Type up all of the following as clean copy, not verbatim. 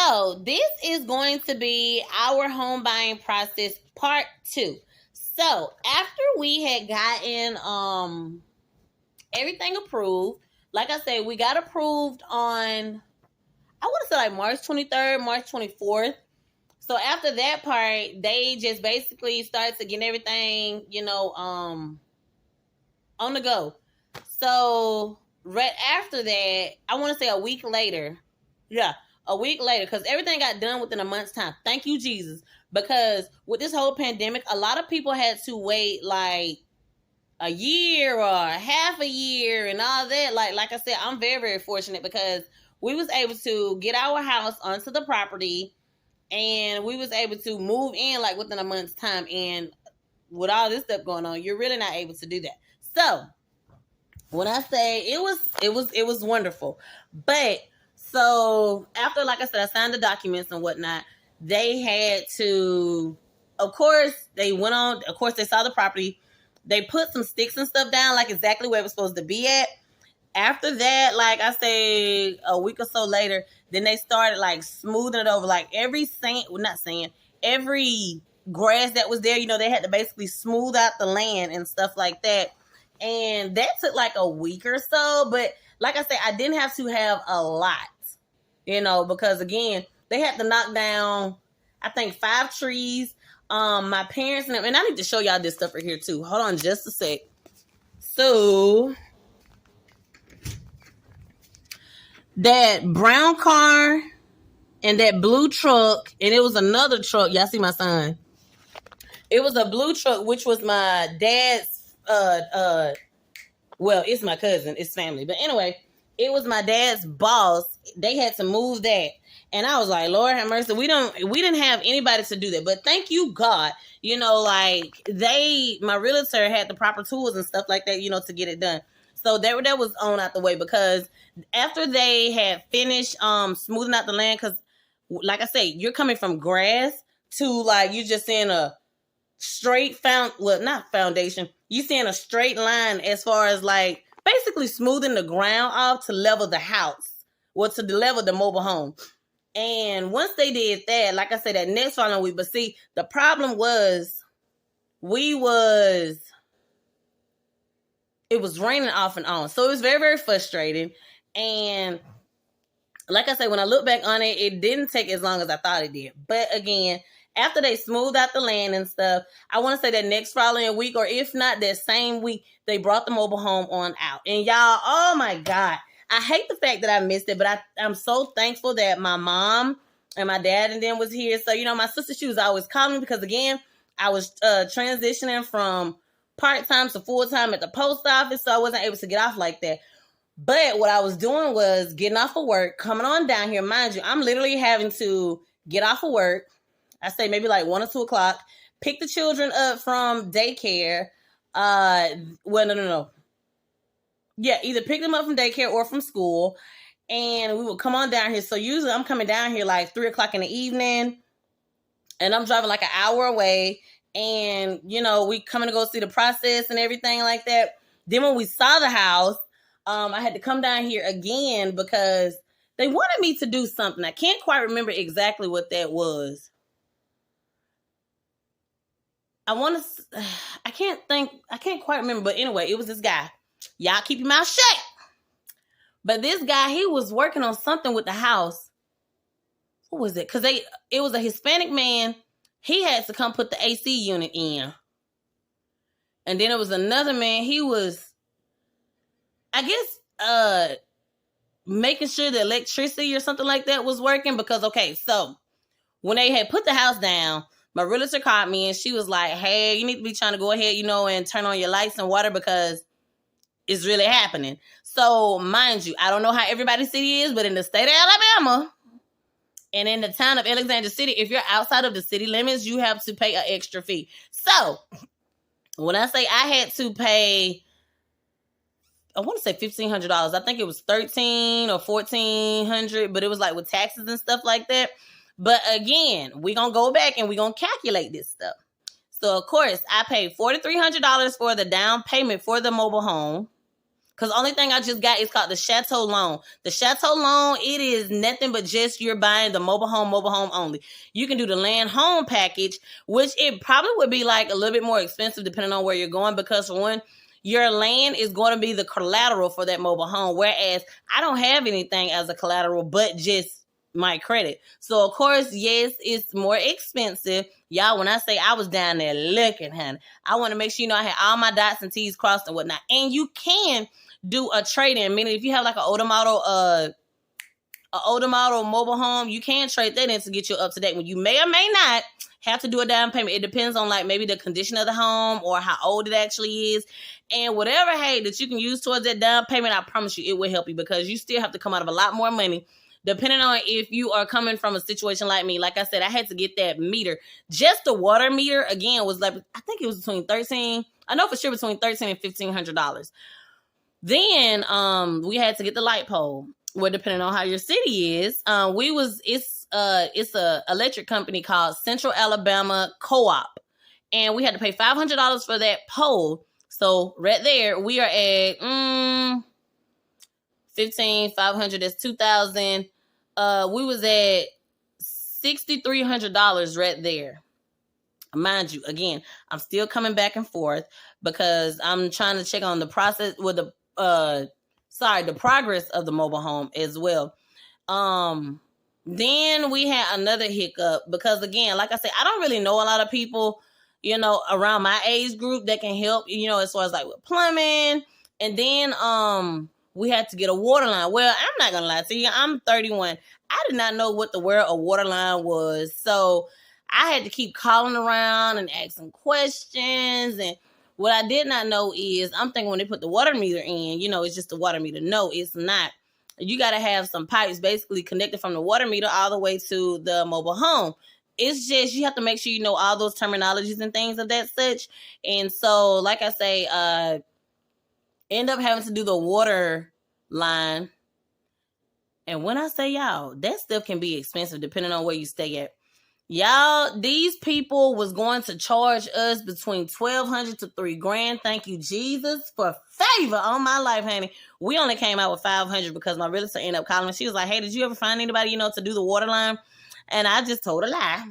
So this is going to be our home buying process part 2. So after we had gotten everything approved, like I said, we got approved on, I want to say like March 23rd, March 24th. So after that part, they just basically started to get everything, on the go. So right after that, I want to say a week later. Yeah, a week later, because everything got done within a month's time. Thank you, Jesus. Because with this whole pandemic, a lot of people had to wait like a year or half a year and all that. Like I said, I'm very, very fortunate because we was able to get our house onto the property and we was able to move in like within a month's time. And with all this stuff going on, you're really not able to do that. So when I say it was wonderful. But so after, like I said, I signed the documents and whatnot, they had to, of course, they saw the property. They put some sticks and stuff down, like exactly where it was supposed to be at. After that, like I say, a week or so later, then they started like smoothing it over. Like every every grass that was there, they had to basically smooth out the land and stuff like that. And that took like a week or so. But like I said, I didn't have to have a lot, because again, they had to knock down, I think, 5 trees. My parents and I need to show y'all this stuff right here too. Hold on just a sec. So that brown car and that blue truck, and it was another truck. Y'all see my son? It was a blue truck, which was my dad's, well, it's my cousin, it's family. But anyway, it was my dad's boss. They had to move that. And I was like, Lord have mercy, we didn't have anybody to do that. But thank you, God. My realtor had the proper tools and stuff like that, to get it done. So that was on out the way, because after they had finished smoothing out the land, because like I say, you're coming from grass to like you're just seeing a straight not foundation. You seeing a straight line as far as like basically smoothing the ground off to level the house, or to level the mobile home. And once they did that, like I said, that next following week, but see, the problem was it was raining off and on. So it was very, very frustrating. And like I said, when I look back on it, it didn't take as long as I thought it did. But again, after they smoothed out the land and stuff, I want to say that next following week, or if not that same week, they brought the mobile home on out. And y'all, oh my God, I hate the fact that I missed it, but I'm so thankful that my mom and my dad and them was here. So, my sister, she was always calling me because, again, I was transitioning from part-time to full-time at the post office, so I wasn't able to get off like that. But what I was doing was getting off of work, coming on down here. Mind you, I'm literally having to get off of work, I say maybe like 1 or 2 o'clock, pick the children up from daycare. No. Yeah, either pick them up from daycare or from school, and we would come on down here. So usually I'm coming down here like 3 o'clock in the evening, and I'm driving like an hour away, and, we coming to go see the process and everything like that. Then when we saw the house, I had to come down here again because they wanted me to do something. I can't quite remember exactly what that was. I can't quite remember, but anyway, it was this guy. Y'all keep your mouth shut. But this guy, he was working on something with the house. What was it? Because it was a Hispanic man. He had to come put the AC unit in. And then it was another man. He was, I guess, making sure the electricity or something like that was working. Because, okay, so when they had put the house down, my realtor called me and she was like, hey, you need to be trying to go ahead, and turn on your lights and water because it's really happening. So, mind you, I don't know how everybody's city is, but in the state of Alabama and in the town of Alexandria City, if you're outside of the city limits, you have to pay an extra fee. So, when I say I had to pay, I want to say $1,500. I think it was $1,300 or $1,400, but it was like with taxes and stuff like that. But again, we're going to go back and we're going to calculate this stuff. So, of course, I paid $4,300 for the down payment for the mobile home. Because the only thing I just got is called the Chateau Loan. The Chateau Loan, it is nothing but just you're buying the mobile home only. You can do the land home package, which it probably would be like a little bit more expensive depending on where you're going, because for one, your land is going to be the collateral for that mobile home, whereas I don't have anything as a collateral but just my credit. So, of course, yes, it's more expensive. Y'all, when I say I was down there looking, honey, I want to make sure you know I had all my dots and T's crossed and whatnot. And you can do a trade-in. Meaning, if you have like an older model mobile home, you can trade that in to get you up to date. When you may or may not have to do a down payment. It depends on like maybe the condition of the home or how old it actually is. And whatever, hey, that you can use towards that down payment, I promise you it will help you, because you still have to come out of a lot more money depending on if you are coming from a situation like me. Like I said, I had to get that meter. Just the water meter, again, was like, I think it was between $13. I know for sure between $1,300 and $1,500. Then we had to get the light pole. Well, depending on how your city is, it's a electric company called Central Alabama Co-op, and we had to pay $500 for that pole. So right there, we are at $15,500. That's $2,000. We was at $6,300 right there. Mind you, again, I'm still coming back and forth because I'm trying to check on the process with the progress of the mobile home as well. Then we had another hiccup because, again, like I said, I don't really know a lot of people, around my age group that can help, as far as like with plumbing. And then we had to get a water line. Well, I'm not gonna lie to you, I'm 31. I did not know what the word a water line was, so I had to keep calling around and asking questions. And what I did not know is, I'm thinking when they put the water meter in, it's just the water meter. No, it's not. You got to have some pipes basically connected from the water meter all the way to the mobile home. It's just, you have to make sure you know all those terminologies and things of that such. And so, like I say, end up having to do the water line. And when I say y'all, that stuff can be expensive depending on where you stay at. Y'all, these people was going to charge us between $1,200 to $3,000. Thank you, Jesus, for favor on my life, honey. We only came out with $500 because my realtor ended up calling me. She was like, hey, did you ever find anybody, to do the water line? And I just told a lie.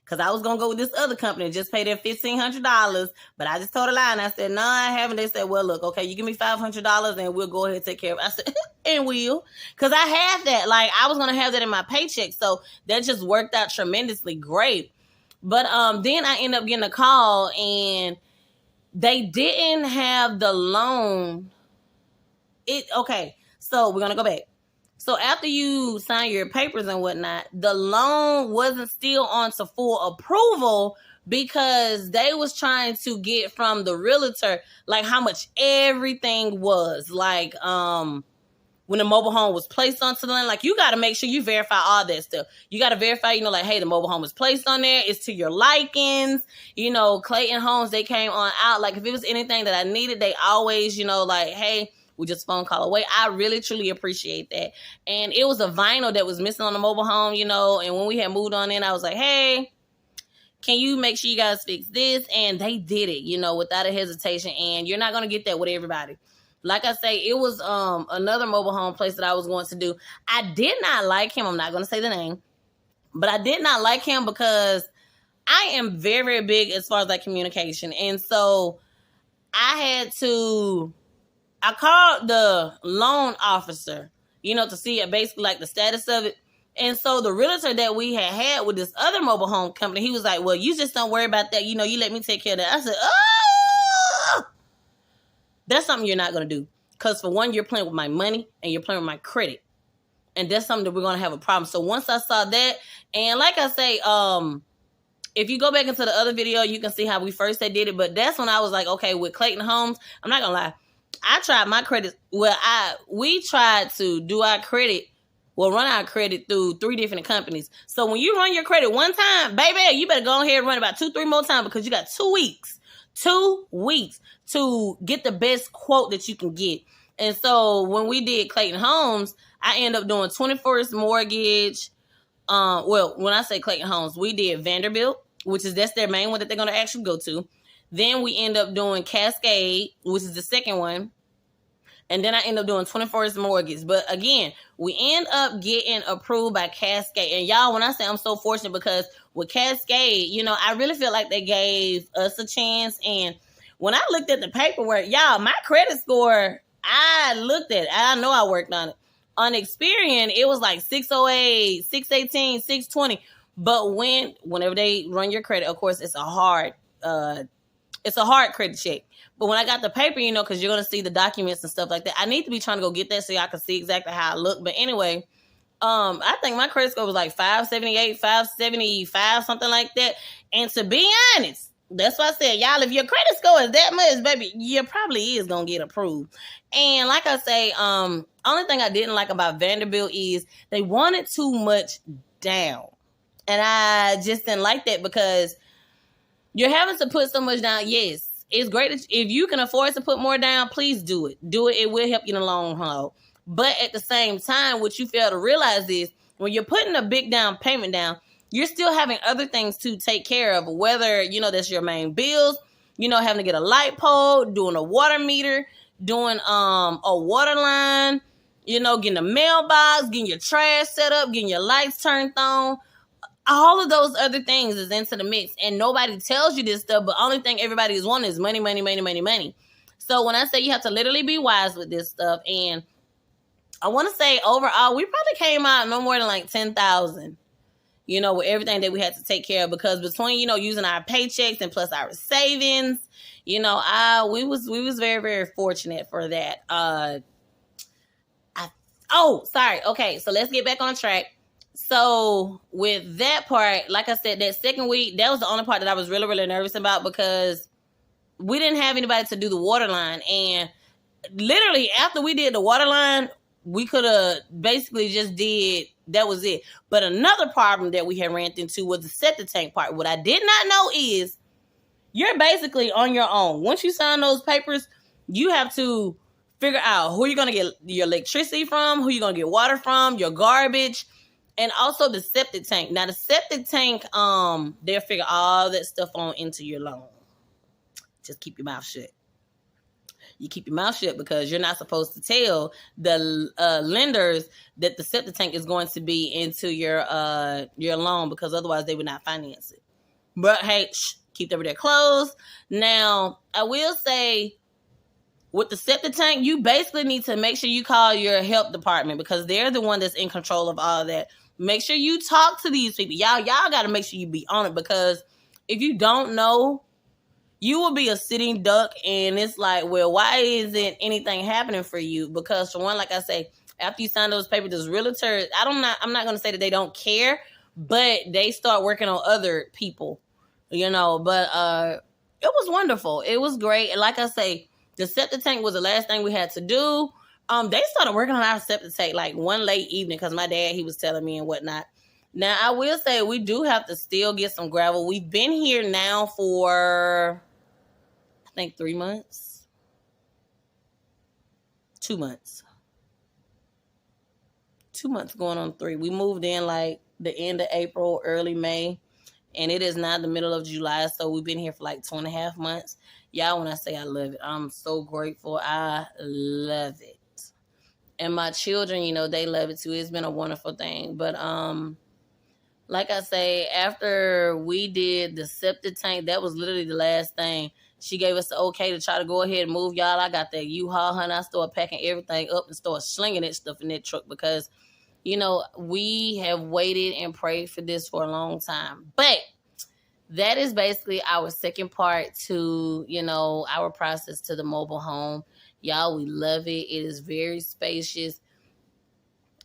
Because I was going to go with this other company and just pay them $1,500. But I just told a lie. And I said, no, I haven't. They said, well, look, okay, you give me $500 and we'll go ahead and take care of it. I said, and we'll. Because I had that. Like, I was going to have that in my paycheck. So that just worked out tremendously great. But then I ended up getting a call and they didn't have the loan. Okay, so we're going to go back. So after you sign your papers and whatnot, the loan wasn't still on to full approval because they was trying to get from the realtor, like, how much everything was. Like, when the mobile home was placed onto the land, like, you got to make sure you verify all that stuff. You got to verify, like, hey, the mobile home was placed on there. It's to your likings. Clayton Homes, they came on out. Like, if it was anything that I needed, they always, like, hey, we just phone call away. I really, truly appreciate that. And it was a vinyl that was missing on the mobile home, and when we had moved on in, I was like, hey, can you make sure you guys fix this? And they did it, without a hesitation. And you're not going to get that with everybody. Like I say, it was another mobile home place that I was going to do. I did not like him. I'm not going to say the name. But I did not like him because I am very, very big as far as like communication. And so I called the loan officer, to see basically like the status of it. And so the realtor that we had with this other mobile home company, he was like, well, you just don't worry about that. You let me take care of that. I said, oh, that's something you're not going to do. Because for one, you're playing with my money and you're playing with my credit. And that's something that we're going to have a problem. So once I saw that, and like I say, if you go back into the other video, you can see how we first did it. But that's when I was like, okay, with Clayton Homes, I'm not going to lie. I tried my credit. Well, we tried to do our credit. Run our credit through 3 different companies. So when you run your credit one time, baby, you better go ahead and run about 2-3 more times because you got 2 weeks. 2 weeks to get the best quote that you can get. And so when we did Clayton Homes, I ended up doing 21st Mortgage. When I say Clayton Homes, we did Vanderbilt, that's their main one that they're going to actually go to. Then we end up doing Cascade, which is the second one. And then I end up doing 21st Mortgage. But again, we end up getting approved by Cascade. And y'all, when I say I'm so fortunate, because with Cascade, you know, I really feel like they gave us a chance. And when I looked at the paperwork, y'all, my credit score, I looked at it. I know I worked on it. On Experian, it was like 608, 618, 620. But whenever they run your credit, of course, it's a hard credit check. But when I got the paper, you know, because you're going to see the documents and stuff like that, I need to be trying to go get that so y'all can see exactly how I look. But anyway, I think my credit score was like 578, 575, something like that. And to be honest, that's why I said, y'all, if your credit score is that much, baby, you probably is going to get approved. And like I say, only thing I didn't like about Vanderbilt is they wanted too much down. And I just didn't like that, because you're having to put so much down. Yes, it's great. If you can afford to put more down, please do it. Do it. It will help you in the long haul. But at the same time, what you fail to realize is when you're putting a big down payment down, you're still having other things to take care of, whether, you know, that's your main bills, you know, having to get a light pole, doing a water meter, doing a water line, you know, getting a mailbox, getting your trash set up, getting your lights turned on. All of those other things is into the mix, and nobody tells you this stuff, but only thing everybody is wanting is money, money, money, money, money. So when I say you have to literally be wise with this stuff, and I want to say overall, we probably came out no more than like 10,000, you know, with everything that we had to take care of, because between, you know, using our paychecks and plus our savings, you know, we was very, very fortunate for that. Sorry. Okay. So let's get back on track. So with that part, like I said, that second week, that was the only part that I was really, really nervous about, because we didn't have anybody to do the water line. And literally after we did the water line, we could have basically just that was it. But another problem that we had ran into was the septic tank part. What I did not know is you're basically on your own. Once you sign those papers, you have to figure out who you're going to get your electricity from, who you're going to get water from, your garbage, and also the septic tank. Now, the septic tank, they'll figure all that stuff on into your loan. Just keep your mouth shut. You keep your mouth shut, because you're not supposed to tell the lenders that the septic tank is going to be into your loan, because otherwise they would not finance it. But hey, keep everything closed. Now, I will say, with the septic tank, you basically need to make sure you call your health department, because they're the one that's in control of all that. Make sure you talk to these people. Y'all got to make sure you be on it, because if you don't know, you will be a sitting duck, and it's like, well, why isn't anything happening for you? Because for one, like I say, after you sign those papers, those realtors, I'm not going to say that they don't care, but they start working on other people, you know. But it was wonderful. It was great. And like I say, the septic tank was the last thing we had to do. They started working on our septic tank like one late evening, because my dad, he was telling me and whatnot. Now, I will say we do have to still get some gravel. We've been here now for, I think, 3 months. 2 months. 2 months going on 3. We moved in like the end of April, early May. And it is now the middle of July. So we've been here for like 2.5 months. Y'all, when I say I love it, I'm so grateful. I love it. And my children, you know, they love it too. It's been a wonderful thing. But like I say, after we did the septic tank, that was literally the last thing. She gave us the okay to try to go ahead and move, y'all. I got that U-Haul, honey. I started packing everything up and started slinging that stuff in that truck, because, you know, we have waited and prayed for this for a long time. But that is basically our second part to, you know, our process to the mobile home. Y'all, we love it. It is very spacious.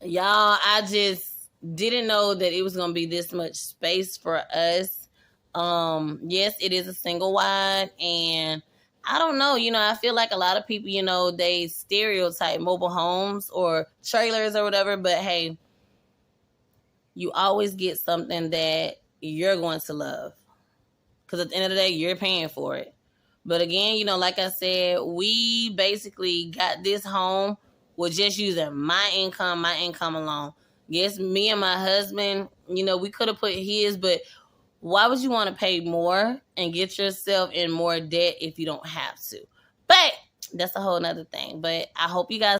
Y'all, I just didn't know that it was going to be this much space for us. Yes, it is a single wide, and I don't know, you know, I feel like a lot of people, you know, they stereotype mobile homes or trailers or whatever, but hey, you always get something that you're going to love, because at the end of the day, you're paying for it. But again, you know, like I said, we basically got this home with just using my income alone. Yes, me and my husband, you know, we could have put his, but why would you want to pay more and get yourself in more debt if you don't have to? But that's a whole nother thing. But I hope you guys